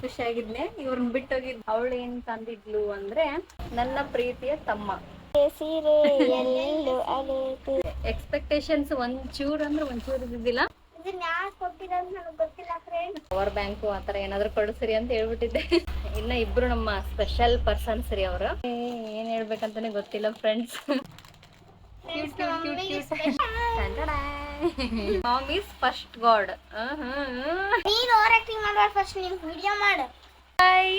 ಖುಷಿಯಾಗಿದ್ನೆ. ಇವ್ರನ್ನ ಬಿಟ್ಟೋಗಿದ್ ಅವಳು ಏನ್ ತಂದಿದ್ಲು ಅಂದ್ರೆ ನನ್ನ ಪ್ರೀತಿಯ ತಮ್ಮ ಸೀರೆ ಎಲ್ಲೆಲ್ಲೂ ಅಲೆದು ಎಕ್ಸ್ಪೆಕ್ಟೇಷನ್ಸ್ ಒಂಚೂರು ಅಂದ್ರೆ ಒಂಚೂರು ಇದ್ದಿದ್ದಿಲ್ಲ. ಇದನ್ನ ಯಾರು ಕೊಟ್ಟಿರೋದು ನನಗೆ ಗೊತ್ತಿಲ್ಲ ಫ್ರೆಂಡ್. ಪವರ್ ಬ್ಯಾಂಕು ಆತರ ಏನಾದ್ರು ಕೊಡಿಸ್ರಿ ಅಂತ ಹೇಳ್ಬಿಟ್ಟಿದ್ದೆ. ಇನ್ನ ಇಬ್ರು ನಮ್ಮ ಸ್ಪೆಷಲ್ ಪರ್ಸನ್ಸ್ ರೀ ಅವರು. ಏನ್ ಹೇಳ್ಬೇಕಂತಾನೆ ಗೊತ್ತಿಲ್ಲ friends. Mom is first God. ನೀನು ಓವರ್ ಆಕ್ಟಿಂಗ್ ಮಾಡಬೇಡ, ಫಸ್ಟ್ ನೀನು ವಿಡಿಯೋ ಮಾಡು. ಹಾಯ್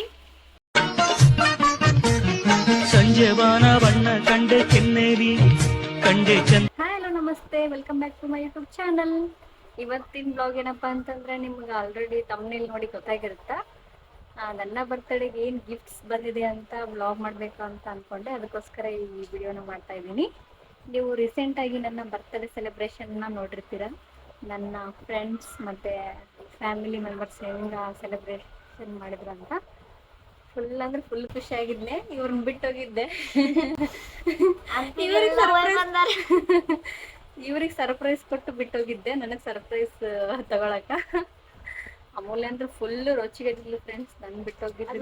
ಸಂಜೆ ಬಾನ ಬಣ್ಣ ಕಂಡೆ ಕೆನ್ನೇರಿ ಕಂಡೆ ಚಂದ. ಹಾಯ್ ಹಲೋ ನಮಸ್ತೆ, welcome back to my YouTube channel. ಇವತ್ತಿನ ಬ್ಲಾಗ್ ಏನಪ್ಪಾ ಅಂತಂದ್ರೆ ನಿಮ್ಗೆ ಆಲ್ರೆಡಿ ತಮ್ನೇಲ್ ನೋಡಿ ಗೊತ್ತಾಗಿರುತ್ತಾ. ನನ್ನ ಬರ್ತಡೆಗೆ ಏನು ಗಿಫ್ಟ್ಸ್ ಬಂದಿದೆ ಅಂತ ಬ್ಲಾಗ್ ಮಾಡಬೇಕು ಅಂತ ಅಂದ್ಕೊಂಡೆ. ಅದಕ್ಕೋಸ್ಕರ ಈ ವಿಡಿಯೋನ ಮಾಡ್ತಾ ಇದ್ದೀನಿ. ನೀವು ರೀಸೆಂಟಾಗಿ ನನ್ನ ಬರ್ತ್ಡೇ ಸೆಲೆಬ್ರೇಷನ್ನ ನೋಡಿರ್ತೀರ. ನನ್ನ ಫ್ರೆಂಡ್ಸ್ ಮತ್ತು ಫ್ಯಾಮಿಲಿ ಮೆಂಬರ್ಸ್ ಹೆಂಗೆ ಸೆಲೆಬ್ರೇಷನ್ ಮಾಡಿದ್ರು ಅಂತ. ಫುಲ್ ಅಂದ್ರೆ ಫುಲ್ ಖುಷಿಯಾಗಿದ್ನೆ. ಇವ್ರನ್ನ ಬಿಟ್ಟೋಗಿದ್ದೆ. ಇವ್ರಿಗೆ ಸರ್ಪ್ರೈಸ್ ಕೊಟ್ಟು ಬಿಟ್ಟೋಗಿದ್ದೆ, ನನಗೆ ಸರ್ಪ್ರೈಸ್ ತಗೊಳಕ. ಅಮೂಲ್ಯ ಅಂದ್ರೆ ಫುಲ್ ರೊಚ್ಚಿಗೆದ್ದಿದ್ಲು ಫ್ರೆಂಡ್ಸ್. ನನ್ ಬಿಟ್ಟೋಗಿದ್ವಿ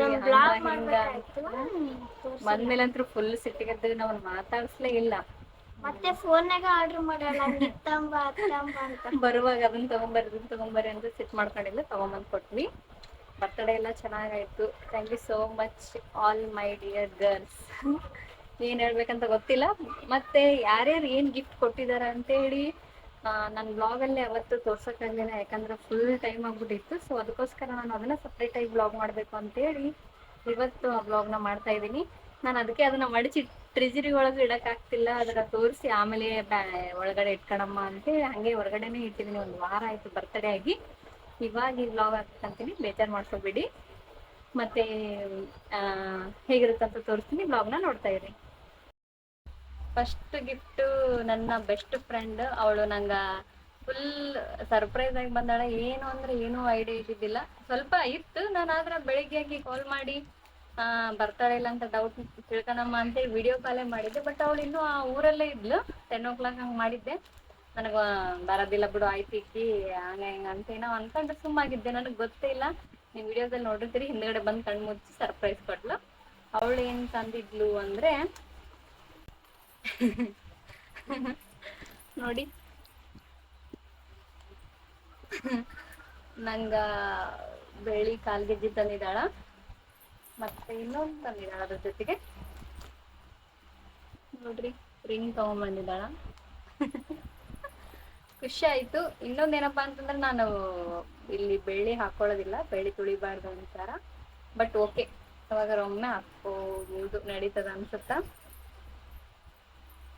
ಬಂದ್ಮೇಲಂತೂ ಫುಲ್ ಸಿಟ್ಟಿಗೆದ್ದು ನಾವು ಮಾತಾಡ್ಸ್ಲೇ ಇಲ್ಲ. ಮತ್ತೆ ಫೋನ್ನಾಗ ಆರ್ಡರ್ ಮಾಡಲ್ಲ ಬರುವಾಗ ಅದನ್ನ ತಗೊಂಬರ್ರಿ ಅಂತ ಸಿಟ್ ಮಾಡ್ಕೊಂಡಿಲ್ಲ. ತಗೊಂಬಂದ್ ಕೊಟ್ವಿ. ಬರ್ತಡೇ ಎಲ್ಲ ಚೆನ್ನಾಗಾಯ್ತು. Thank you so much all my dear girls. ಏನು ಹೇಳ್ಬೇಕಂತ ಗೊತ್ತಿಲ್ಲ. ಮತ್ತೆ ಯಾರ್ಯಾರು ಏನು ಗಿಫ್ಟ್ ಕೊಟ್ಟಿದಾರ ಅಂತೇಳಿ ನನ್ನ ಬ್ಲಾಗಲ್ಲಿ ಅವತ್ತು ತೋರ್ಸೋಕ್ಕಾಗಲಿಲ್ಲ, ಯಾಕಂದ್ರೆ ಫುಲ್ ಟೈಮ್ ಆಗ್ಬಿಟ್ಟಿತ್ತು. ಸೊ ಅದಕ್ಕೋಸ್ಕರ ನಾನು ಅದನ್ನು ಸಪ್ರೇಟಾಗಿ ಬ್ಲಾಗ್ ಮಾಡಬೇಕು ಅಂತೇಳಿ ಇವತ್ತು ಆ ಬ್ಲಾಗ್ನ ಮಾಡ್ತಾ ಇದ್ದೀನಿ. ನಾನು ಅದಕ್ಕೆ ಅದನ್ನು ಮಡಿಚಿ ಟ್ರೆಜರಿ ಒಳಗೆ ಇಡೋಕ್ಕಾಗ್ತಿಲ್ಲ. ಅದರ ತೋರಿಸಿ ಆಮೇಲೆ ಒಳಗಡೆ ಇಟ್ಕೊಳಮ್ಮ ಅಂತೇಳಿ ಹಾಗೆ ಹೊರಗಡೆನೇ ಇಟ್ಟಿದ್ದೀನಿ. ಒಂದು ವಾರ ಆಯಿತು ಬರ್ತಡೇ ಆಗಿ. ಇವಾಗ ಈ ಬ್ಲಾಗ್ ಹಾಕ್ತಂತೀನಿ, ಬೇಜಾರು ಮಾಡ್ಕೊಬೇಡಿ. ಮತ್ತೆ ಹೇಗಿರುತ್ತಂತ ತೋರಿಸ್ತೀನಿ, ಬ್ಲಾಗ್ನ ನೋಡ್ತಾ ಇರಿ. ಫಸ್ಟ್ ಗಿಫ್ಟು ನನ್ನ ಬೆಸ್ಟ್ ಫ್ರೆಂಡ್. ಅವಳು ನಂಗೆ ಫುಲ್ ಸರ್ಪ್ರೈಸ್ ಆಗಿ ಬಂದಾಳ. ಏನು ಅಂದ್ರೆ ಏನೂ ಐಡಿಯಾ ಇದ್ದಿದ್ದಿಲ್ಲ. ಸ್ವಲ್ಪ ಇತ್ತು, ನಾನು ಆದ್ರೆ ಬೆಳಿಗ್ಗೆ ಆಗಿ ಕಾಲ್ ಮಾಡಿ ಬರ್ತಾಳೆ ಇಲ್ಲ ಅಂತ ಡೌಟ್ ತಿಳ್ಕೊಳಮ್ಮ ಅಂತೇಳಿ ವಿಡಿಯೋ ಕಾಲೇ ಮಾಡಿದ್ದೆ. ಬಟ್ ಅವಳು ಇನ್ನೂ ಆ ಊರಲ್ಲೇ ಇದ್ಲು. 10 o'clock ಹಂಗೆ ಮಾಡಿದ್ದೆ. ನನಗೆ ಬರೋದಿಲ್ಲ ಬಿಡು, ಆಯ್ತು ಇಕ್ಕಿ ಹಂಗೆ ಹಿಂಗೆ ಅಂತ ಏನೋ ಅನ್ಕೊಂಡು ಸುಮ್ಮಾಗಿದ್ದೆ. ನನಗೆ ಗೊತ್ತೇ ಇಲ್ಲ. ನೀವು ವಿಡಿಯೋದಲ್ಲಿ ನೋಡಿರ್ತೀರಿ, ಹಿಂದ್ಗಡೆ ಬಂದು ಕಣ್ಣು ಮುಚ್ಚಿ ಸರ್ಪ್ರೈಸ್ ಕೊಟ್ಲು. ಅವಳು ಏನು ತಂದಿದ್ಲು ಅಂದರೆ ನೋಡಿ, ನಂಗೆ ಬೆಳ್ಳಿ ಕಾಲ್ಗೆಜ್ಜಿ ತಂದಿದ್ದಾಳ. ಮತ್ತೆ ಇನ್ನೊಂದು ತಂದಿದ್ದಾಳ. ಅದ್ರ ಜೊತೆಗೆ ನೋಡ್ರಿ, ರಿಂಗ್ ತಗೊಂಡ್ಬಂದಿದ್ದಾಳ. ಖುಷಿ ಆಯ್ತು. ಇನ್ನೊಂದೇನಪ್ಪಾ ಅಂತಂದ್ರೆ, ನಾನು ಇಲ್ಲಿ ಬೆಳ್ಳಿ ಹಾಕೊಳ್ಳೋದಿಲ್ಲ, ಬೆಳ್ಳಿ ತುಳಿಬಾರ್ದು ಅಂತಾರ. ಬಟ್ ಓಕೆ, ಅವಾಗ ಒಮ್ಮೆ ಹಾಕೋದು ನಡೀತದ ಅನ್ಸುತ್ತಾ.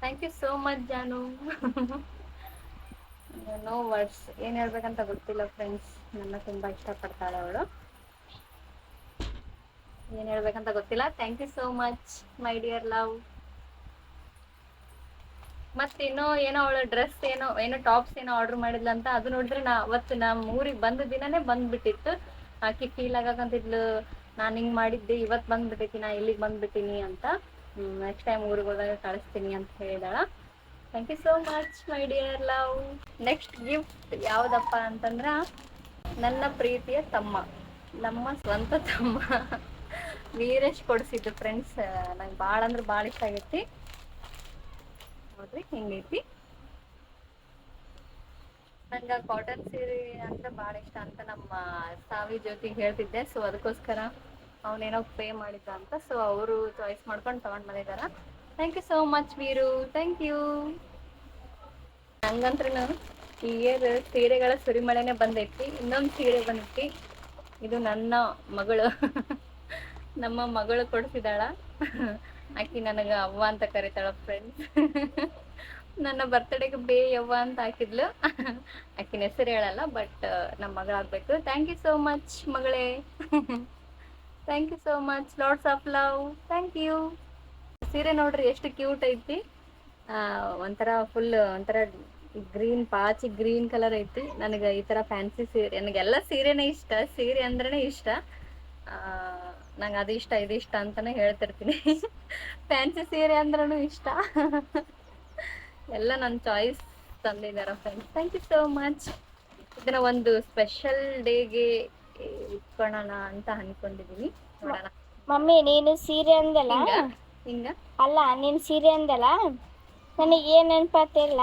Thank you so much Janu. No words, ಏನು ಹೇಳ್ಬೇಕಂತ ಗೊತ್ತಿಲ್ಲ ಫ್ರೆಂಡ್ಸ್. ನನ್ನ ತುಂಬ ಇಷ್ಟಪಡ್ತಾಳೆ ಅವಳು. ಏನು ಹೇಳ್ಬೇಕಂತ ಗೊತ್ತಿಲ್ಲ. Thank you so much my dear love. ಮತ್ತೆ ಏನೋ ಅವಳ ಡ್ರೆಸ್ ಏನೋ ಟಾಪ್ಸ್ ಏನೋ ಆರ್ಡರ್ ಮಾಡಿದ್ಲಂತ. ಅದು ನೋಡಿದ್ರೆ ಅವತ್ತು ನಮ್ಮ ಊರಿಗೆ ಬಂದ ದಿನನೇ ಬಂದ್ಬಿಟ್ಟಿತ್ತು. ಆಕಿ ಫೀಲ್ ಆಗಕಂತಿದ್ಲು, ನಾನು ಹಿಂಗೆ ಮಾಡಿದ್ದೆ, ಇವತ್ತು ಬಂದ್ಬಿಟ್ಟೈತಿ, ನಾ ಇಲ್ಲಿಗೆ ಬಂದ್ಬಿಟ್ಟಿನಿ ಅಂತ. ನೆಕ್ಸ್ಟ್ ಟೈಮ್ ಊರಿಗೆ ಹೋದಾಗ ಕಳಿಸ್ತೀನಿ ಅಂತ ಹೇಳಿದಾಳ. Thank you so much my dear love. Next gift ಯಾವುದಪ್ಪ ಅಂತಂದ್ರೆ, ನನ್ನ ಪ್ರೀತಿಯ ತಮ್ಮ, ನಮ್ಮ ಸ್ವಂತ ತಮ್ಮ ವೀರೇಶ್ ಕೊಡಿಸಿದ್ದು ಫ್ರೆಂಡ್ಸ್. ನಂಗೆ ಭಾಳ ಅಂದ್ರೆ ಭಾಳ ಇಷ್ಟ ಆಗೈತಿ. ನೋಡ್ರಿ ಹಿಂಗೈತಿ. ನಂಗೆ ಕಾಟನ್ ಸೀರೆ ಅಂದ್ರೆ ಭಾಳ ಇಷ್ಟ ಅಂತ ನಮ್ಮ ಸಾವಿ ಜ್ಯೋತಿಗೆ ಹೇಳ್ತಿದ್ದೆ. ಸೊ ಅದಕ್ಕೋಸ್ಕರ ಅವನೇನೋ ಪೇ ಮಾಡಿದ್ದ ಅಂತ. ಸೊ ಅವರು ಚಾಯ್ಸ್ ಮಾಡ್ಕೊಂಡು ತಗೊಂಡು ಬಂದಿದ್ದಾರ. Thank you so much Veeru, thank you. ಹಂಗಂದ್ರೆ ಈ ಇಯರ್ ಸೀರೆಗಳ ಸುರಿಮಳೆನೆ ಬಂದೈತಿ. ಇನ್ನೊಂದು ಸೀರೆ ಬಂದೈತಿ. ಇದು ನನ್ನ ಮಗಳು ನಮ್ಮ ಮಗಳು ಕೊಡಿಸಿದಾಳ. ಆಕಿ ನನಗೆ ಅವ್ವ ಅಂತ ಕರೀತಾಳ ಫ್ರೆಂಡ್ಸ್. ನನ್ನ ಬರ್ತಡೆಗೆ ಯವ್ವ ಅಂತ ಹಾಕಿದ್ಲು. ಆಕಿನ ಹೆಸರು ಹೇಳಲ್ಲ, ಬಟ್ ನಮ್ಮ ಮಗಳಾಗಬೇಕು. ಥ್ಯಾಂಕ್ ಯು ಸೋ ಮಚ್ ಮಗಳೇ. Thank you so much, lots of love. Thank you. ಸೀರೆ ನೋಡ್ರಿ ಎಷ್ಟು ಕ್ಯೂಟ್ ಐತಿ. ಒಂಥರ ಫುಲ್ ಒಂಥರ ಗ್ರೀನ್, ಪಾಚಿ ಗ್ರೀನ್ ಕಲರ್ ಐತಿ. ನನಗೆ ಈ ಥರ ಫ್ಯಾನ್ಸಿ ಸೀರೆ, ನನಗೆಲ್ಲ ಸೀರೆನೇ ಇಷ್ಟ. ಸೀರೆ ಅಂದ್ರೇ ಇಷ್ಟ. ನಂಗೆ ಅದು ಇಷ್ಟ ಇದು ಇಷ್ಟ ಅಂತಲೇ ಹೇಳ್ತಿರ್ತೀನಿ. ಫ್ಯಾನ್ಸಿ ಸೀರೆ ಅಂದ್ರೂ ಇಷ್ಟ. ಎಲ್ಲ ನನ್ನ ಚಾಯ್ಸ್ ತಂದಿದ್ದಾರೆ friends. Thank you so much. ಇದನ್ನು ಒಂದು ಸ್ಪೆಷಲ್ ಡೇಗೆ ಉಟ್ಕೊಳ್ಳೋಣ ಅಂತ ಅನ್ಕೊಂಡಿದೀನಿ. ನೋಡೋಣ. ಮಮ್ಮಿ ನೀನು ಸೀರೆ ಅಂದಲ್ಲ, ಹಿಂಗ ಅಲ್ಲ ನೀನು ಸೀರೆ ಅಂದಲ್ಲ, ನನಗೆ ಏನ್ ನೆನಪಾತಿಲ್ಲ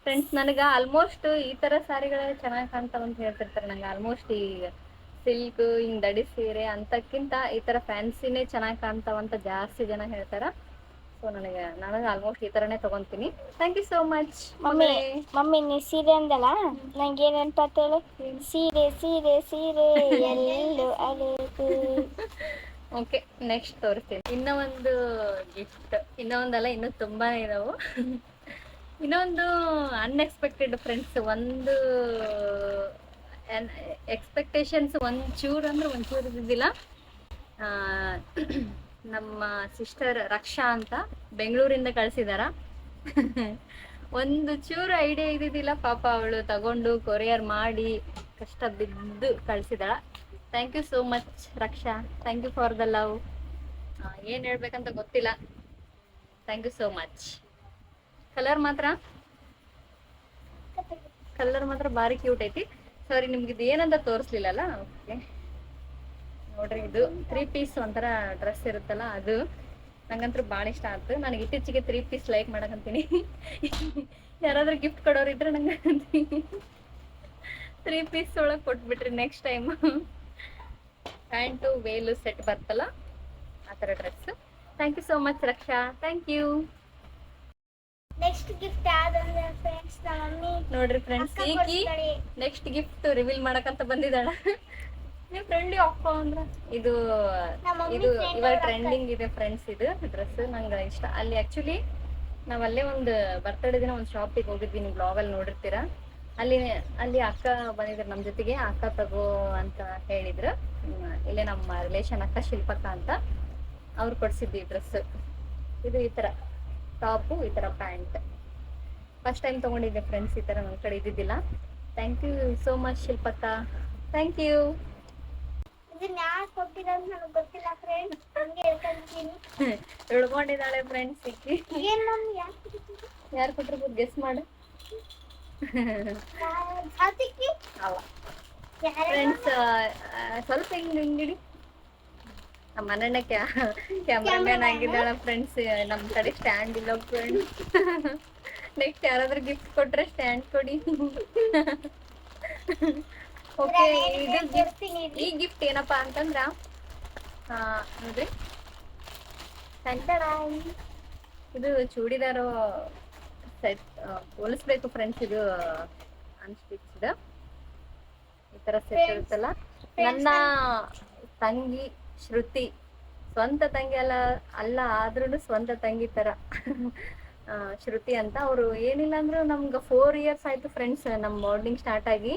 ಫ್ರೆಂಡ್ಸ್. ನನಗೆ ಆಲ್ಮೋಸ್ಟ್ ಈ ತರ ಸಾರಿಗಳೇ ಚೆನ್ನಾಗಿ ಕಾಣ್ತಾವ ಅಂತ ಹೇಳ್ತಿರ್ತಾರೆ. ನಂಗೆ ಆಲ್ಮೋಸ್ಟ್ ಈ ಸಿಲ್ಕ್ ಹಿಂಗ್ ದಡಿ ಸೀರೆ ಅಂತಕ್ಕಿಂತ ಈ ತರ ಫ್ಯಾನ್ಸಿನೇ ಚೆನ್ನಾಗಿ ಕಾಣ್ತಾವಂತ ಜಾಸ್ತಿ ಜನ ಹೇಳ್ತಾರ. ಸೊ ನನಗೆ ಆಲ್ಮೋಸ್ಟ್ ಈ ತರನೇ ತಗೊಂತೀನಿ. Thank you so much mummy ನೀ ಸೀರೆ ಅಂದಲ್ಲ, ನಂಗೆ ಏನ್ ನೆನಪಾತೇಳು? ಸೀರೆ ಸೀರೆ ಸೀರೆ ಎಲ್ಲೆಲ್ಲೂ ಅಲೆದು. ಓಕೆ, ನೆಕ್ಸ್ಟ್ ತೋರಿಸ್ತೀನಿ. ಇನ್ನೂ ಒಂದು ಗಿಫ್ಟ್, ಇನ್ನೂ ತುಂಬಾನೇ ಇದಾವು. ಇನ್ನೊಂದು ಅನ್ಎಕ್ಸ್ಪೆಕ್ಟೆಡ್ ಫ್ರೆಂಡ್ಸ್. ಒಂದು ಎಕ್ಸ್ಪೆಕ್ಟೇಷನ್ಸ್ ಒಂಚೂರು ಇದ್ದಿದ್ದಿಲ್ಲ. ನಮ್ಮ ಸಿಸ್ಟರ್ ರಕ್ಷಾ ಅಂತ ಬೆಂಗಳೂರಿಂದ ಕಳಿಸಿದಾರ. ಒಂದು ಚೂರು ಐಡಿಯಾ ಇದ್ದಿದ್ದಿಲ್ಲ ಪಾಪ. ಅವಳು ತಗೊಂಡು ಕೊರಿಯರ್ ಮಾಡಿ ಕಷ್ಟ ಬಿದ್ದು ಕಳಿಸಿದಾಳ. Thank you so much Raksha. Thank you for the love. ಏನು ಹೇಳ್ಬೇಕಂತ ಗೊತ್ತಿಲ್ಲ. Thank you so much. Colour ಮಾತ್ರ ಭಾರಿ ಕ್ಯೂಟ್ ಐತಿ. ಸಾರಿ, ನಿಮ್ಗೆ ಇದು ಏನಂತ ತೋರಿಸ್ಲಿಲ್ಲಲ್ಲ. ಓಕೆ ನೋಡ್ರಿ, ಇದು 3 ಪೀಸ್ ಒಂಥರ ಡ್ರೆಸ್ ಇರುತ್ತಲ್ಲ, ಅದು ನಂಗಂತೂ ಭಾಳ ಇಷ್ಟ ಆಯ್ತು. ನನಗೆ ಇತ್ತೀಚೆಗೆ 3 ಪೀಸ್ ಲೈಕ್ ಮಾಡಕಂತೀನಿ. ಯಾರಾದ್ರೂ ಗಿಫ್ಟ್ ಕೊಡೋರಿದ್ರೆ ನಂಗೆ 3 ಪೀಸ್ ಒಳಗೆ ಕೊಟ್ಬಿಟ್ರಿ ನೆಕ್ಸ್ಟ್ ಟೈಮ್. ಪ್ಯಾಂಟು ವೇಲು ಸೆಟ್ ಬರ್ತಲ್ಲ, ಆ ಥರ dress. Thank you so much Raksha. Thank you. Next gift ಯಾವ್ದಂದ್ರೆ ಫ್ರೆಂಡ್ಸ್, ನಮ್ಮ ಮಮ್ಮಿ ನೋಡ್ರಿ ಫ್ರೆಂಡ್ಸ್, ಈಕಿ ನೆಕ್ಸ್ಟ್ ಗಿಫ್ಟ್ ರಿವೀಲ್ ಮಾಡಕಂತ ಬಂದಿದ್ದಾಳ. ನೀವು ಫ್ರೆಂಡ್ಲಿ ಅಪ್ಪ ಅಂದ್ರ ಇದು ಇವಾಗ ಟ್ರೆಂಡಿಂಗ್ ಇದೆ ಫ್ರೆಂಡ್ಸ್. ಇದು ಡ್ರೆಸ್ ನಂಗೆ ಇಷ್ಟ. ಅಲ್ಲಿ ಆಕ್ಚುಲಿ ನಾವ್ ಅಲ್ಲೇ ಒಂದು ಬರ್ತಡೇ ದಿನ ಒಂದು ಶಾಪಿಗೆ ಹೋಗಿದ್ವಿ. ನೀವು ಬ್ಲಾಗಲ್ಲಿ ನೋಡಿರ್ತೀರಾ. ಅಲ್ಲಿ ಅಕ್ಕ ಬಂದಿದ್ರು ನಮ್ಮ ಜೊತೆಗೆ. ಅಕ್ಕ ತಗೋ ಅಂತ ಹೇಳಿದ್ರು. ಇಲ್ಲೇ ನಮ್ಮ ರಿಲೇಷನ್ ಅಕ್ಕ ಶಿಲ್ಪಕ್ಕ ಅಂತ, ಅವ್ರು ಕೊಡ್ಸಿದ್ವಿ ಡ್ರೆಸ್. ಇದು ಈ ತರ ಟಾಪು, ಈ ತರ ಪ್ಯಾಂಟ್. ಫಸ್ಟ್ ಟೈಮ್ ತಗೊಂಡಿದ್ದೆ ಫ್ರೆಂಡ್ಸ್, ಈ ತರ ನನ್ನ ಕಡೆ ಇದ್ದಿದ್ದಿಲ್ಲ. ಥ್ಯಾಂಕ್ ಯು ಸೋ ಮಚ್ ಶಿಲ್ಪಕ್ಕ. Thank you. ಇದನ್ನ ಯಾರು ಕೊಟ್ಟಿರೋದು ನನಗೆ ಗೊತ್ತಿಲ್ಲ ಫ್ರೆಂಡ್ಸ್, ಹಂಗೆ ಹೇಳ್ಕೊಂತೀನಿ. ತಿಳ್ಕೊಂಡಿದ್ದಾಳೆ ಫ್ರೆಂಡ್ಸ್ ಈಕಿ. ಏನ್ ಮಮ್ಮಿ ಯಾರು ಕೊಟ್ಟಿರ್ಬೋದು ಗೆಸ್ ಮಾಡು. ಅಲ್ಲ ಫ್ರೆಂಡ್ಸ್, ಸ್ವಲ್ಪ ಹಿಂಗಿಡಿ. ನಮ್ಮ ಮನೆಯ ಕ್ಯಾಮ್ರಾಮ್ಯಾನ್ ಆಗಿದ್ದಾಳ ಫ್ರೆಂಡ್ಸ್. ನಮ್ಮ ಕಡೆ ಸ್ಟ್ಯಾಂಡ್ ಇಲ್ಲ ಫ್ರೆಂಡ್ಸ್. ನೆಕ್ಸ್ಟ್ ಯಾರಾದ್ರೂ ಗಿಫ್ಟ್ ಕೊಟ್ರೆ ಸ್ಟ್ಯಾಂಡ್ ಕೊಡಿ. ಓಕೆ, ಈ ಗಿಫ್ಟ್ ಏನಪ್ಪಾ ಅಂತಂದ್ರ ನೋಡ್ರಿ, ಇದು ಚೂಡಿದಾರು ಸೆಟ್ ಹೋಲಿಸ್ಬೇಕು ಫ್ರೆಂಡ್ಸ್. ಇದು ಅನ್ಸ್ಟಿಚ್ಡ್ ಈ ತರ ಸೆಟ್ ಇರುತ್ತಲ್ಲ. ನನ್ನ ತಂಗಿ ಶ್ರುತಿ, ಸ್ವಂತ ತಂಗಿ ಅಲ್ಲ ಆದ್ರೂ ಸ್ವಂತ ತಂಗಿ ತರ. ಶ್ರುತಿ ಅಂತ. ಅವರು ಏನಿಲ್ಲ ಅಂದ್ರೂ ನಮ್ಗೆ 4 ಇಯರ್ಸ್ ಆಯ್ತು ಫ್ರೆಂಡ್ಸ್, ನಮ್ಮ ಬಾಂಡಿಂಗ್ ಸ್ಟಾರ್ಟ್ ಆಗಿ.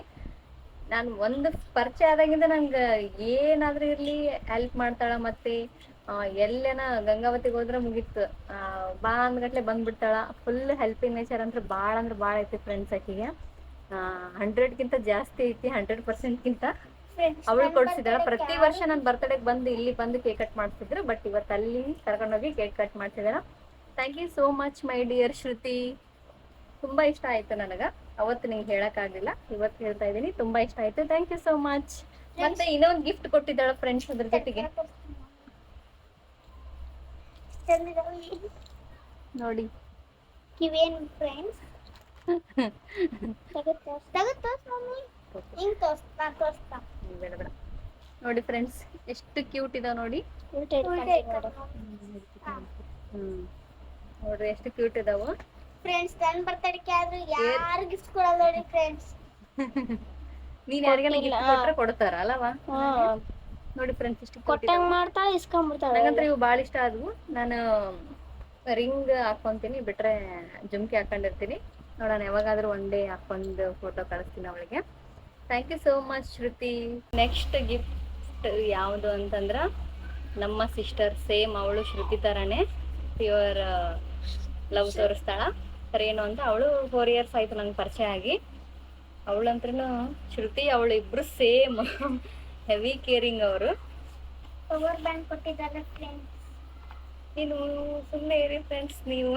ನಾನು ಒಂದು ಪರಿಚಯ ಆದಾಗಿಂದ ನಂಗೆ ಏನಾದ್ರೂ ಇರ್ಲಿ ಹೆಲ್ಪ್ ಮಾಡ್ತಾಳ. ಮತ್ತೆ ಎಲ್ಲೇನ ಗಂಗಾವತಿಗೆ ಹೋದ್ರೆ ಮುಗೀತು, ಬಾ ಅಂದ್ಗಟ್ಲೆ ಬಂದ್ಬಿಡ್ತಾಳ. ಫುಲ್ ಹೆಲ್ಪಿಂಗ್ ನೇಚರ್ ಅಂದ್ರೆ ಭಾಳ ಐತಿ ಫ್ರೆಂಡ್ಸ್ ಆಕಿಗೆ. 100ಕ್ಕಿಂತ ಜಾಸ್ತಿ ಐತಿ, 100%ಕಿಂತ. ಅವಳು ಕೊಡ್ಸಿದಾಳ. ಪ್ರತಿ ವರ್ಷ ನನ್ನ ಬರ್ತಡೇಗೆ ಬಂದು ಇಲ್ಲಿ ಬಂದು ಕೇಕ್ ಕಟ್ ಮಾಡ್ತಿದ್ರು. ಬಟ್ ಇವತ್ತು ಅಲ್ಲಿ ಕರ್ಕೊಂಡೋಗಿ ಕೇಕ್ ಕಟ್ ಮಾಡ್ತಿದಾರ. Thank you so much my dear Shruti. ತುಂಬಾ ಇಷ್ಟ ಆಯ್ತು ನನಗೆ. ಅವತ್ತು ನಿಂಗೆ ಹೇಳಕ್ಕಾಗಲಿಲ್ಲ, ಇವತ್ತು ಹೇಳ್ತಾ ಇದ್ದೀನಿ. ತುಂಬಾ ಇಷ್ಟ ಆಯ್ತು. Thank you so much. ಮತ್ತೆ ಇನ್ನೊಂದು ಗಿಫ್ಟ್ ಕೊಟ್ಟಿದ್ದಾಳ ಫ್ರೆಂಡ್ಸ್ ಅದ್ರ ಜೊತೆಗೆ. ನೋಡಿ ಕಿವೇನು ಫ್ರೆಂಡ್ಸ್. ನೋಡಿ ಫ್ರೆಂಡ್ಸ್, ಎಷ್ಟು ಕ್ಯೂಟ್ ಇದಾವ ನೋಡಿ. ನೋಡ್ರಿ ಎಷ್ಟು ಕ್ಯೂಟ್ ಇದಾವ ಫ್ರೆಂಡ್ಸ್. ನನ್ನ ಬರ್ತಡೇಗೆ ಆದ್ರೂ ಯಾರು ಗಿಫ್ಟ್ ಕೊಡಲ್ಲ ನೋಡಿ ಫ್ರೆಂಡ್ಸ್. ನೀನ್ ಯಾರಿಗಾನ ಗಿಫ್ಟ್ ಕೊಟ್ರೆ ಕೊಡ್ತಾರ ಅಲ್ಲವಾ? ನೋಡಿ ಫ್ರೆಂಡ್ಸ್, ಇಷ್ಟು ಕೊಟ್ಟಂಗ್ ಮಾಡ್ತಾಳೆ, ಇಸ್ಕೊಂಡ್ಬಿಡ್ತಾಳೆ. ನಂಗಂತ್ರ ಇವು ಭಾಳ ಇಷ್ಟ ಆದ್ವು. ನಾನು ರಿಂಗ್ ಹಾಕೊಂತೀನಿ, ಬಿಟ್ರೆ ಜುಮ್ಕಿ ಹಾಕೊಂಡಿರ್ತೀನಿ. ನೋಡೋಣ ಯಾವಾಗಾದ್ರೂ ಒನ್ ಡೇ ಹಾಕೊಂಡು ಫೋಟೋ ಕಳಿಸ್ತೀನಿ ಅವಳಿಗೆ. Thank you so much Shruti. Next gift ಯಾವುದು ಅಂತಂದ್ರ ನಮ್ಮ ಸಿಸ್ಟರ್, ಸೇಮ್ ಅವಳು ಶ್ರುತಿ ಥರನೇ ಪ್ಯೂರ್ ಲವ್ ತೋರಿಸ್ತಾಳ. ಏನು ಅಂತ, ಅವಳು 4 ಇಯರ್ಸ್ ಆಯ್ತು ನಂಗೆ ಪರಿಚಯ ಆಗಿ. ಅವಳಂತ್ರೂ ಶ್ರುತಿ ಅವಳು ಇಬ್ರು ಸೇಮ್ ಹೆವಿ ಕೇರಿಂಗ್. ಅವರು ಪವರ್ ಬ್ಯಾಂಕ್ ಕೊಟ್ಟಿದ್ದಾರೆ ಫ್ರೆಂಡ್ಸ್. ನೀನು ಸುಮ್ಮನೆ ಇರಿ ಫ್ರೆಂಡ್ಸ್. ನೀವು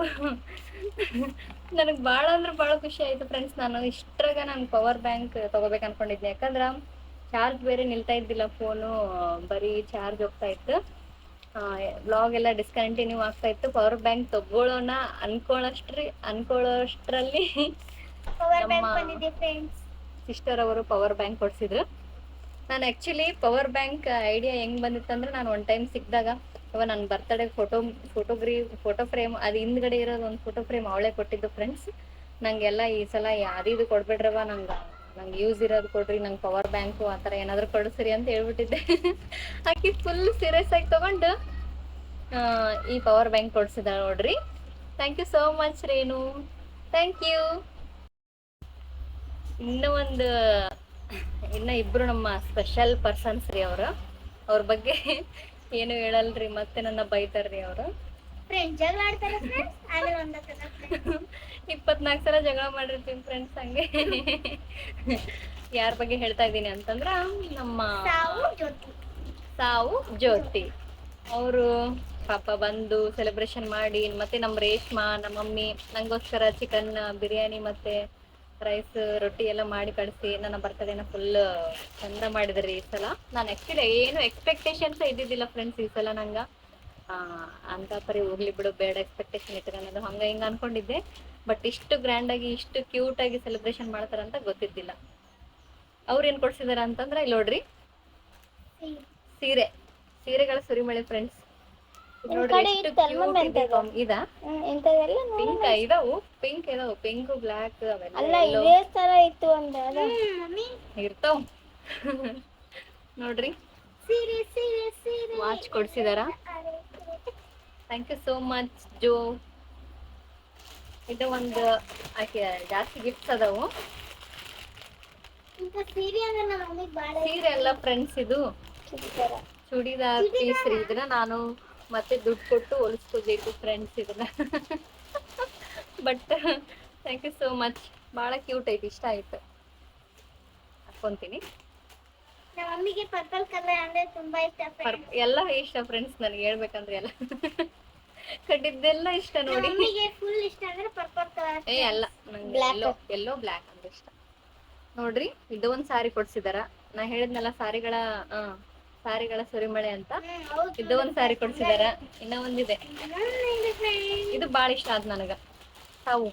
ನನಗೆ ಭಾಳ ಅಂದ್ರೆ ಭಾಳ ಖುಷಿ ಆಯಿತು ಫ್ರೆಂಡ್ಸ್. ನಾನು ಇಷ್ಟ್ರಾಗ ನಾನು ಪವರ್ ಬ್ಯಾಂಕ್ ತೊಗೋಬೇಕು ಅನ್ಕೊಂಡಿದ್ದೆ. ಯಾಕಂದ್ರೆ ಚಾರ್ಜ್ ಬೇರೆ ನಿಲ್ತಾ ಇದ್ದಿಲ್ಲ, ಫೋನು ಬರೀ ಚಾರ್ಜ್ ಹೋಗ್ತಾ ಇತ್ತು. ವ್ಲಾಗ್ ಎಲ್ಲ ಡಿಸ್ಕಂಟಿನ್ಯೂ ಆಗ್ತಾ ಇತ್ತು. ಪವರ್ ಬ್ಯಾಂಕ್ ತಗೊಳ್ಳೋಣ ಅನ್ಕೊಳ್ಳೋಷ್ಟ್ರಲ್ಲಿ ಪವರ್ ಬ್ಯಾಂಕ್ ನಮ್ಮ ಬಂದಿದೆ ಫ್ರೆಂಡ್ಸ್. ಸಿಸ್ಟರ್ ಅವರು ಪವರ್ ಬ್ಯಾಂಕ್ ಕೊಡ್ಸಿದ್ರು. ನಾನು ಆ್ಯಕ್ಚುಲಿ ಪವರ್ ಬ್ಯಾಂಕ್ ಐಡಿಯಾ ಹೆಂಗ್ ಬಂದಿತ್ತಂದ್ರೆ, ನಾನು ಒನ್ ಟೈಮ್ ಸಿಕ್ಕಿದಾಗ ನನ್ನ ಬರ್ತಡೇ ಫೋಟೋ ಫ್ರೇಮ್ ಅದು ಹಿಂದ್ಗಡೆ ಇರೋದು ಒಂದು ಫೋಟೋ ಫ್ರೇಮ್ ಅವಳೇ ಕೊಟ್ಟಿದ್ದು ಫ್ರೆಂಡ್ಸ್. ನಂಗೆಲ್ಲ ಈ ಸಲ ಯಾವ್ದು ಕೊಡ್ಬೇಡ್ರವ, ನಂಗೆ ಯೂಸ್ ಇರೋದು ಕೊಡ್ರಿ, ನಂಗೆ ಪವರ್ ಬ್ಯಾಂಕು ಆ ಥರ ಏನಾದರೂ ಕೊಡಿಸ್ರಿ ಅಂತ ಹೇಳ್ಬಿಟ್ಟಿದ್ದೆ. ಆಕಿ ಫುಲ್ ಸೀರಿಯಸ್ ಆಗಿ ತಗೊಂಡು ಈ ಪವರ್ ಬ್ಯಾಂಕ್ ಕೊಡ್ಸಿದ ನೋಡ್ರಿ. Thank you so much Renu, thank you. ಇನ್ನ ಇಬ್ರು ನಮ್ಮ ಸ್ಪೆಷಲ್ ಪರ್ಸನ್ಸ್ ರೀ ಅವರು. ಅವ್ರ ಬಗ್ಗೆ ಏನು ಹೇಳಲ್ರಿ, ಮತ್ತೆ ನನ್ನ ಬೈತಾರ್ರಿ ಅವರು. ಫ್ರೆಂಡ್ಸ್ ಜಗಳ ಆಡ್ತಾರೆ ಫ್ರೆಂಡ್ಸ್, ಆಮೇಲೆ ಒಂದಕ್ಕಲ್ಲ 24 ಸಲ ಜಗಳ ಮಾಡಿರ್ತೀವಿ ಫ್ರೆಂಡ್ಸ್. ಹಂಗೆ ಯಾರ ಬಗ್ಗೆ ಹೇಳ್ತಾ ಇದ್ದೀನಿ ಅಂತಂದ್ರ, ನಮ್ಮ ಸಾವು ಜ್ಯೋತಿ ಅವರು ಪಾಪ ಬಂದು ಸೆಲೆಬ್ರೇಷನ್ ಮಾಡಿ, ಮತ್ತೆ ನಮ್ಮ ರೇಷ್ಮಾ ನಮ್ಮ ಮಮ್ಮಿ ನಂಗೋಸ್ಕರ ಚಿಕನ್ ಬಿರಿಯಾನಿ ಮತ್ತೆ ರೈಸ್ ರೊಟ್ಟಿ ಎಲ್ಲ ಮಾಡಿ ಕಳಿಸಿ ನನ್ನ ಬರ್ತಡೇನ ಫುಲ್ ಚಂದ ಮಾಡಿದ್ರಿ ಈ ಸಲ. ನಾನು ಆ್ಯಕ್ಚುಲಿ ಏನು ಎಕ್ಸ್ಪೆಕ್ಟೇಷನ್ಸ್ ಇದ್ದಿದ್ದಿಲ್ಲ ಫ್ರೆಂಡ್ಸ್ ಈ ಸಲ. ನಂಗೆ ಅಂತ ಪರಿ ಹೋಗ್ಲಿ ಬಿಡು, ಬೇಡ ಎಕ್ಸ್ಪೆಕ್ಟೇಷನ್ ಇಟ್ಕೊಳ್ಳೋದು ಹಂಗೆ ಹಿಂಗೆ ಅನ್ಕೊಂಡಿದ್ದೆ. ಬಟ್ ಇಷ್ಟು ಗ್ರ್ಯಾಂಡಾಗಿ ಇಷ್ಟು ಕ್ಯೂಟಾಗಿ ಸೆಲೆಬ್ರೇಷನ್ ಮಾಡ್ತಾರಂತ ಗೊತ್ತಿದ್ದಿಲ್ಲ. ಅವ್ರು ಏನು ಕೊಡ್ಸಿದಾರ ಅಂತಂದ್ರೆ, ಇಲ್ಲಿ ನೋಡ್ರಿ ಸೀರೆಗಳ ಸುರಿಮಳೆ ಫ್ರೆಂಡ್ಸ್. ಪಿಂಕ್ ಬ್ಲ್ಯಾಕ್ ಇದೇ ತರ ಇತ್ತು ಇರ್ತಾವ ನೋಡ್ರಿ. ವಾಚ್ ಕೊಡ್ಸಿದಾರ. Thank you so much Jo. ಇದು ಒಂದು ಜಾಸ್ತಿ ಗಿಫ್ಟ್ಸ್ ಅದಾವು. ಸೀರೆ ಎಲ್ಲ ಫ್ರೆಂಡ್ಸ್, ಇದು ಚೂಡಿದಾರ್ ಪೀಸ್ ರೀ. ಇದನ್ನ ನಾನು ಮತ್ತೆ ದುಡ್ಡು ಕೊಟ್ಟು ಹೊಲಿಸ್ಕೋಬೇಕು ಫ್ರೆಂಡ್ಸ್ ಇದನ್ನ. But thank you so much, ಭಾಳ ಕ್ಯೂಟ್ ಐತಿ, ಇಷ್ಟ ಆಯ್ತು, ಹಾಕೊಂತೀನಿ. ನಮ್ಮ ಮಮ್ಮಿಗೆ ಪರ್ಪಲ್ ಕಲರ್ ಅಂದ್ರೆ ತುಂಬಾ ಇಷ್ಟ. ಎಲ್ಲ ಇಷ್ಟ ಫ್ರೆಂಡ್ಸ್, ನನಗೆ ಹೇಳ್ಬೇಕಂದ್ರೆ ಎಲ್ಲ ಕಟ್ಟಿದ್ದೆಲ್ಲ ಇಷ್ಟ ನೋಡಿ. ಮಮ್ಮಿಗೆ ಫುಲ್ ಇಷ್ಟ ಅಂದ್ರೆ ಪರ್ಪಲ್ ಕಲರ್. ಅಲ್ಲ, ನಂಗೆ ಎಲ್ಲೋ ಬ್ಲ್ಯಾಕ್ ಅಂದ್ರೆ ಇಷ್ಟ ನೋಡ್ರಿ. ಇದು ಒಂದು ಸಾರಿ ಕೊಡ್ಸಿದಾರ. ನಾ ಹೇಳಿದ್ನಲ್ಲ ಸಾರಿಗಳ ಸುರಿಮಳೆ ಅಂತ. ಇದು ಒಂದು ಸಾರಿ ಕೊಡ್ಸಿದಾರ. ಇನ್ನ ಒಂದಿದೆ, ಇದು ಭಾಳ ಇಷ್ಟ ಆಯ್ತು ನನಗ. ತಾವು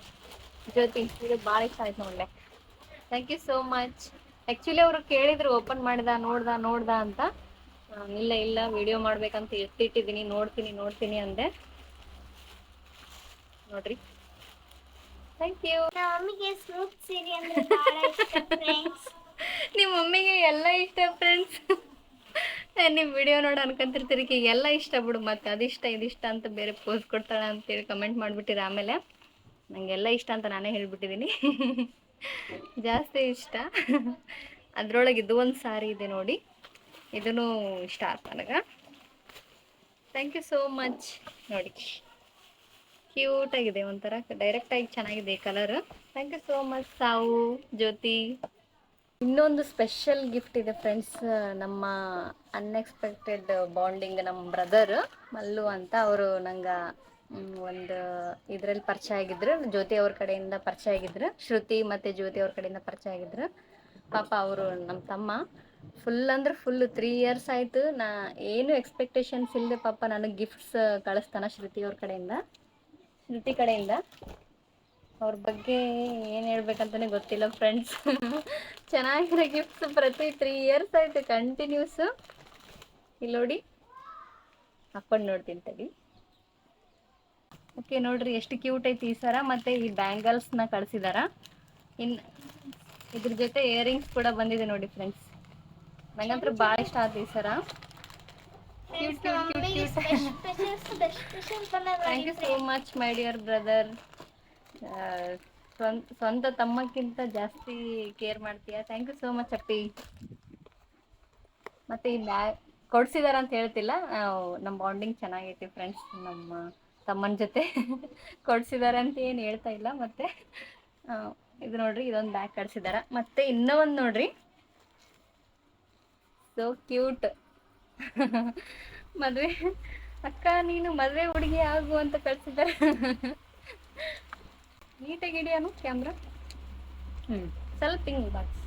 ಜ್ಯೋತಿ, ಇದು ಭಾಳ ಇಷ್ಟ ಆಯ್ತು ನೋಡ್ಲೆ. Thank you so much. Actually ಅವರು ಕೇಳಿದ್ರು, ಓಪನ್ ಮಾಡಿದ ನೋಡ್ದ ಅಂತ. ಇಲ್ಲ ವಿಡಿಯೋ ಮಾಡ್ಬೇಕಂತ ಎತ್ತಿಟ್ಟಿದ್ದೀನಿ, ನೋಡ್ತೀನಿ ಅಂದೆ ನೋಡ್ರಿ. Thank you. ನಮ್ಮ ಮಮ್ಮಿಗೆ ಸ್ಮೂತ್ ಸೀರೆ ಅಂದ್ರೆ ಬಹಳ ಇಷ್ಟ ಫ್ರೆಂಡ್ಸ್. ನಿಮ್ಮ ಮಮ್ಮಿಗೆ ಎಲ್ಲ ಇಷ್ಟ ಫ್ರೆಂಡ್ಸ್. ನೀವು ವಿಡಿಯೋ ನೋಡಿ ಅನ್ಕೊಂತಿರ್ತೀರಿ ಎಲ್ಲ ಇಷ್ಟ ಬಿಡು, ಮತ್ತೆ ಅದಿಷ್ಟ ಇದಿಷ್ಟ ಅಂತ ಬೇರೆ ಪೋಸ್ ಕೊಡ್ತಾಳ ಅಂತೇಳಿ ಕಮೆಂಟ್ ಮಾಡಿಬಿಟ್ಟಿರ. ಆಮೇಲೆ ನನಗೆಲ್ಲ ಇಷ್ಟ ಅಂತ ನಾನೇ ಹೇಳ್ಬಿಟ್ಟಿದ್ದೀನಿ. ಜಾಸ್ತಿ ಇಷ್ಟ. ಅದ್ರೊಳಗೆ ಇದು ಒಂದು ಸಾರಿ ಇದೆ ನೋಡಿ, ಇದೂ ಇಷ್ಟ ಆಯ್ತು ನನಗೆ. Thank you so much. ನೋಡಿ ಕ್ಯೂಟಾಗಿದೆ, ಒಂಥರ ಡೈರೆಕ್ಟಾಗಿ ಚೆನ್ನಾಗಿದೆ colour. Thank you so much ಸಾವು ಜ್ಯೋತಿ. ಇನ್ನೊಂದು ಸ್ಪೆಷಲ್ ಗಿಫ್ಟ್ ಇದೆ ಫ್ರೆಂಡ್ಸ್. ನಮ್ಮ ಅನ್ಎಕ್ಸ್ಪೆಕ್ಟೆಡ್ ಬಾಂಡಿಂಗ್, ನಮ್ಮ ಬ್ರದರ್ ಮಲ್ಲು ಅಂತ. ಅವರು ನಂಗೆ ಒಂದು ಇದರಲ್ಲಿ ಪರಿಚಯ ಆಗಿದ್ರು, ಜ್ಯೋತಿ ಅವ್ರ ಕಡೆಯಿಂದ ಪರಿಚಯ ಆಗಿದ್ರು. ಶ್ರುತಿ ಮತ್ತು ಜ್ಯೋತಿ ಅವ್ರ ಕಡೆಯಿಂದ ಪರಿಚಯ ಆಗಿದ್ರು. ಪಾಪ ಅವರು ನಮ್ಮ ತಮ್ಮ ಫುಲ್ ಅಂದ್ರೆ ಫುಲ್ 3 years ಆಯಿತು. ನಾ ಏನು ಎಕ್ಸ್ಪೆಕ್ಟೇಷನ್ಸ್ ಇಲ್ಲದೆ ಪಾಪ ನನಗೆ ಗಿಫ್ಟ್ಸ್ ಕಳಿಸ್ತಾನ ಶ್ರುತಿ ಕಡೆಯಿಂದ. ಅವ್ರ ಬಗ್ಗೆ ಏನು ಹೇಳ್ಬೇಕಂತಲೇ ಗೊತ್ತಿಲ್ಲ ಫ್ರೆಂಡ್ಸ್. ಚೆನ್ನಾಗಿರೋ ಗಿಫ್ಟ್ಸ್ ಪ್ರತಿ 3 years ಆಯಿತು ಕಂಟಿನ್ಯೂಸ್. ಇಲ್ಲಿ ನೋಡಿ, ಹಾಕ್ಕೊಂಡು ನೋಡ್ತೀನಿ ತಡಿ. ಓಕೆ ನೋಡ್ರಿ, ಎಷ್ಟು ಕ್ಯೂಟ್ ಐತಿ ಈ ಸರ. ಮತ್ತು ಈ ಬ್ಯಾಂಗಲ್ಸ್ನ ಕಳಿಸಿದಾರ. ಇದ್ರ ಜೊತೆ ಇಯರಿಂಗ್ಸ್ ಕೂಡ ಬಂದಿದೆ ನೋಡಿ ಫ್ರೆಂಡ್ಸ್. ನಂಗಂತೂ ಭಾಳ ಇಷ್ಟ ಆಯ್ತು ಈ ಸರ. Thank you so much my dear brother. ಸ್ವಂತ ತಮ್ಮಕ್ಕಿಂತ ಜಾಸ್ತಿ ಕೇರ್ ಮಾಡ್ತೀಯ. ಥ್ಯಾಂಕ್ ಯು ಸೋ ಮಚ್ ಅಪ್ಪಿ. ಮತ್ತು ಈ ಬ್ಯಾಗ್ ಕೊಡ್ಸಿದಾರ ಅಂತ ಹೇಳ್ತಿಲ್ಲ, ನಮ್ಮ ಬಾಂಡಿಂಗ್ ಚೆನ್ನಾಗೈತಿ ಫ್ರೆಂಡ್ಸ್. ನಮ್ಮ ತಮ್ಮನ ಜೊತೆ ಕೊಡ್ಸಿದಾರ ಅಂತ ಏನು ಹೇಳ್ತಾ ಇಲ್ಲ. ಮತ್ತು ಇದು ನೋಡ್ರಿ, ಇದೊಂದು ಬ್ಯಾಗ್ ಕಳಿಸಿದಾರ. ಮತ್ತು ಇನ್ನೂ ಒಂದು ನೋಡ್ರಿ, ಸೋ ಕ್ಯೂಟ್. ಮದುವೆ ಅಕ್ಕ ನೀನು ಮದುವೆ ಹುಡುಗಿ ಆಗು ಅಂತ ಕಳಿಸಿದಾರ. ನೀಟಾಗಿ ಹಿಡಿಯೋನು ಕ್ಯಾಮ್ರಾ. ಸ್ವಲ್ಪ ಹಿಂಗೆ ಬಾಕ್ಸ್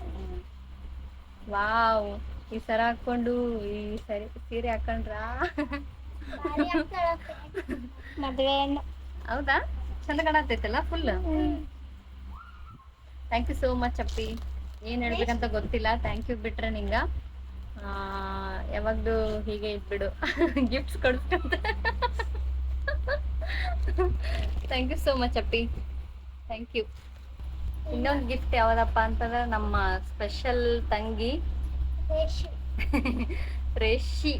ವಾವ್, ಈ ಸರ ಹಾಕೊಂಡು ಈ ಸೀರೆ ಹಾಕೊಂಡ್ರಾ? ಮದ್ವೆ ಹೆಣ್ಣು. ಹೌದಾ, ಚಂದ ಕಾಣತೈತಲ್ಲ full. Thank you so much ಅಪ್ಪಿ. ಏನ್ ಹೇಳ್ಬೇಕಂತ ಗೊತ್ತಿಲ್ಲ. ಥ್ಯಾಂಕ್ ಯು ಬಿಟ್ರೆ ನಿಂಗ ಯಾವಾಗ್ಲೂ ಹೀಗೆ ಇದ್ಬಿಡು. ಗಿಫ್ಟ್ಸ್ ಕೊಡಿಸ್ಕೊಂತ. ಥ್ಯಾಂಕ್ ಯು ಸೋ ಮಚ್ ಅಪ್ಪಿ, ಥ್ಯಾಂಕ್ ಯು. ಇನ್ನೊಂದು ಗಿಫ್ಟ್ ಯಾವ್ದಪ್ಪ ಅಂತಂದ್ರೆ ನಮ್ಮ ಸ್ಪೆಷಲ್ ತಂಗಿ ರೇಷಿ.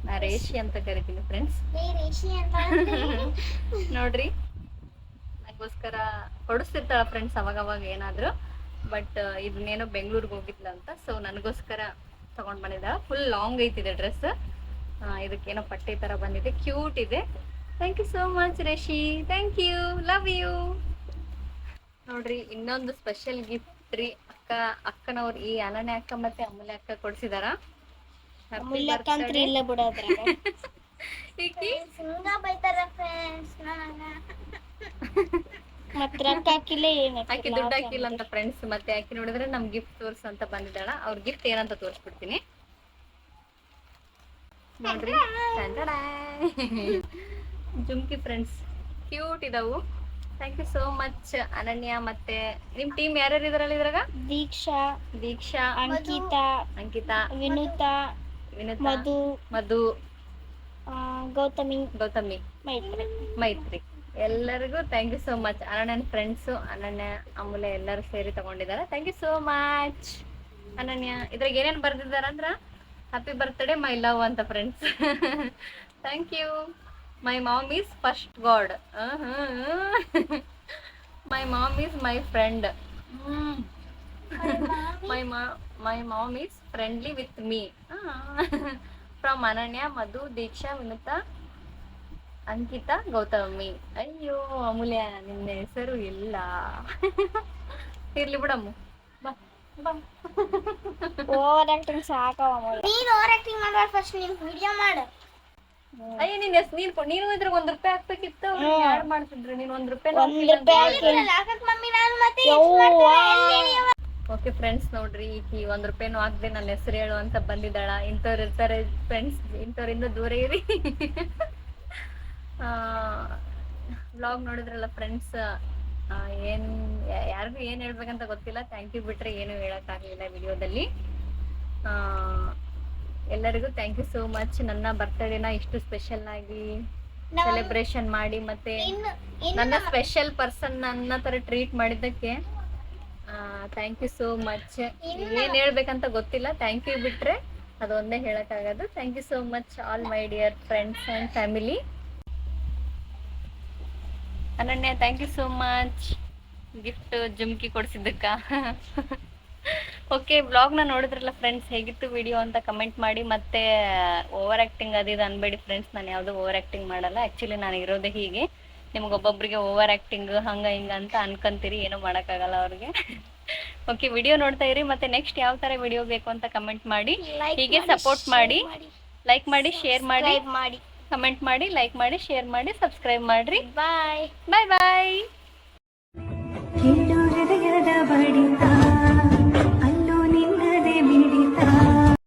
ನಾ ರೇಷಿ ಅಂತ ಕರಿತೀನಿ ಫ್ರೆಂಡ್ಸ್. ನೋಡ್ರಿ, ನಂಗೋಸ್ಕರ ಕೊಡಿಸ್ತಿರ್ತಾಳ ಫ್ರೆಂಡ್ಸ್ ಅವಾಗ ಏನಾದ್ರು. ಬಟ್ ಇದನ್ನೇನೋ ಬೆಂಗಳೂರಿಗೆ ಹೋಗಿದ್ಲ ಅಂತ, ಸೊ ನನಗೋಸ್ಕರ ತಗೊಂಡ್ ಬಂದಿದ್ದಾಳ. ಫುಲ್ ಲಾಂಗ್ ಐತಿದೆ ಡ್ರೆಸ್. ಇದಕ್ಕೇನೋ ಪಟ್ಟಿ ತರ ಬಂದಿದೆ, ಕ್ಯೂಟ್ ಇದೆ. Thank you so much Reshi, thank you, love you. ನೋಡ್ರಿ, ಇನ್ನೊಂದು ಸ್ಪೆಷಲ್ ಗಿಫ್ಟ್ ರೀ. ಅಕ್ಕನವ್ರು ಈ ಅನನ್ಯ ಅಕ್ಕ ಮತ್ತೆ ಅಮೂಲ್ಯ ಅಕ್ಕ ಕೊಡ್ಸಿದಾರ. ಇಲ್ಲ ಬಿಡೋದ್ರಾಗ ಮತ್ತೆ ರೊಕ್ಕ ಹಾಕಿಲ್ಲ ಆಕಿ ದುಡ್ಡು ಹಾಕಿಲ್ಲ ಅಂತ ಫ್ರೆಂಡ್ಸ್. ಮತ್ತೆ ಆಕಿ ನೋಡಿದ್ರೆ ನಮ್ ಗಿಫ್ಟ್ ತೋರ್ಸ್ ಅಂತ ಬಂದಿದ್ದಾಳ. ಅವ್ರ ಗಿಫ್ಟ್ ಏನಂತ ತೋರಿಸ್ಬಿಡ್ತೀನಿ ನೋಡ್ರಿ. ಜುಮ್ಕಿ ಫ್ರೆಂಡ್ಸ್, ಕ್ಯೂಟ್ ಇದಾವು. ಥ್ಯಾಂಕ್ ಯು ಸೋ ಮಚ್ ಅನನ್ಯ. ಮತ್ತೆ ನಿಮ್ ಟೀಮ್ ಯಾರ್ಯಾರು ಇದಾರಲ್ಲ ಇದ್ರಾಗ? ದೀಕ್ಷಾ, ಅಂಕಿತಾ, ವಿನುತಾ, ಮಧು, ಗೌತಮಿ, ಮೈತ್ರಿ. ಎಲ್ಲರಿಗೂ ಥ್ಯಾಂಕ್ ಯು ಸೋ ಮಚ್. ಅನನ್ಯನ ಫ್ರೆಂಡ್ಸು, ಅನನ್ಯ, ಅಮೂಲ್ಯ ಎಲ್ಲರೂ ಸೇರಿ ತಗೊಂಡಿದ್ದಾರೆ. ಥ್ಯಾಂಕ್ ಯು ಸೋ ಮಚ್ ಅನನ್ಯ. ಇದ್ರಾಗ ಏನೇನು ಬರ್ದಿದ್ದಾರೆ ಅಂದ್ರ ಹ್ಯಾಪಿ ಬರ್ತ್ಡೇ ಮೈ ಲವ್ ಅಂತ friends. Thank you. My mom is first God. My mom is my friend. My mom is friendly with me. From Ananya, Madhu, ದೀಕ್ಷಾ, ವಿನುತಾ, ಅಂಕಿತಾ, ಗೌತಮಿ. ಅಯ್ಯೋ ಅಮೂಲ್ಯ, ನಿನ್ನ ಹೆಸರು ಇಲ್ಲ. ಇರ್ಲಿ ಬಿಡಮ್ಮ, ಬಾ ಬಾ. ಓವರ್ ಆಕ್ಟಿಂಗ್ ಸಾಕವ. ನೀನು ಓವರ್ ಆಕ್ಟಿಂಗ್ ಮಾಡಬಾರ್ದು, ಫಸ್ಟ್ ನೀನು ವಿಡಿಯೋ ಮಾಡು. ಅಯ್ಯ ನೀನ್ ನೀನು ಇದ್ರ ₹1 ಹಾಕ್ಬೇಕಿತ್ತು. ಯಾರು ಮಾಡ್ತಿದ್ರು? ನೀನ್ ₹1 ಓಕೆ ಫ್ರೆಂಡ್ಸ್, ನೋಡ್ರಿ ಈಕಿ ₹1 ಹಾಕ್ದೆ ನನ್ನ ಹೆಸರು ಹೇಳು ಅಂತ ಬಂದಿದ್ದಾಳ. ಇಂಥವ್ರು ಇರ್ತಾರೆ ಫ್ರೆಂಡ್ಸ್, ಇಂಥವ್ರಿಂದ ದೂರ ಇರಿ. ವ್ಲಾಗ್ ನೋಡಿದ್ರಲ್ಲ ಫ್ರೆಂಡ್ಸ್, ಯಾರಿಗೂ ಏನ್ ಹೇಳ್ಬೇಕಂತ ಗೊತ್ತಿಲ್ಲ. ಥ್ಯಾಂಕ್ ಯು ಬಿಟ್ರೆ ಏನು ಹೇಳಕ್ಕಾಗಲಿಲ್ಲ ವಿಡಿಯೋದಲ್ಲಿ. ಎಲ್ಲರಿಗೂ ಥ್ಯಾಂಕ್ ಯು ಸೋ ಮಚ್. ನನ್ನ ಬರ್ತ್ಡೇನ ಇಷ್ಟು ಸ್ಪೆಷಲ್ ಆಗಿ ಸೆಲೆಬ್ರೇಷನ್ ಮಾಡಿ, ಮತ್ತೆ ನನ್ನ ಸ್ಪೆಷಲ್ ಪರ್ಸನ್ ನನ್ನ ತರ ಟ್ರೀಟ್ ಮಾಡಿದ್ದಕ್ಕೆ ಥ್ಯಾಂಕ್ ಯು ಸೋ ಮಚ್. ಏನ್ ಹೇಳ್ಬೇಕಂತ ಗೊತ್ತಿಲ್ಲ. ಥ್ಯಾಂಕ್ ಯು ಬಿಟ್ರೆ ಅದೊಂದೇ ಹೇಳಕ್ಕಾಗೋದು. Thank you so much all my dear friends and family. Ananya, thank you so much gift ಜುಮ್ಕಿ ಕೊಡ್ಸಿದ್ದಕ್ಕ. ಓಕೆ, ವ್ಲಾಗ್ನ ನೋಡಿದ್ರಲ್ಲ ಫ್ರೆಂಡ್ಸ್, ಹೇಗಿತ್ತು ವಿಡಿಯೋ ಅಂತ ಕಮೆಂಟ್ ಮಾಡಿ. ಮತ್ತೆ ಓವರ್ ಆ್ಯಕ್ಟಿಂಗ್ ಅದು ಇದು ಅನ್ಬೇಡಿ ಫ್ರೆಂಡ್ಸ್, ನಾನು ಯಾವುದೂ ಓವರ್ ಆ್ಯಕ್ಟಿಂಗ್ ಮಾಡಲ್ಲ. ಆ್ಯಕ್ಚುಲಿ ನಾನು ಇರೋದೇ ಹೀಗೆ. ನಿಮ್ಗೊಬ್ಬೊಬ್ರಿಗೆ ಓವರ್ ಆ್ಯಕ್ಟಿಂಗ್ ಹಂಗೆ ಹಿಂಗೆ ಅಂತ ಅನ್ಕೊಂತೀರಿ, ಏನೂ ಮಾಡೋಕ್ಕಾಗಲ್ಲ ಅವ್ರಿಗೆ. ಓಕೆ, ವಿಡಿಯೋ ನೋಡ್ತಾ ಇರಿ. ಮತ್ತೆ ನೆಕ್ಸ್ಟ್ ಯಾವ ಥರ ವಿಡಿಯೋ ಬೇಕು ಅಂತ ಕಮೆಂಟ್ ಮಾಡಿ. ಹೀಗೆ ಸಪೋರ್ಟ್ ಮಾಡಿ, ಲೈಕ್ ಮಾಡಿ, ಶೇರ್ ಮಾಡಿ, ಕಮೆಂಟ್ ಮಾಡಿ, ಲೈಕ್ ಮಾಡಿ, ಶೇರ್ ಮಾಡಿ, ಸಬ್ಸ್ಕ್ರೈಬ್ ಮಾಡಿರಿ. ಬಾಯ್ ಬಾಯ್ ಬಾಯ್.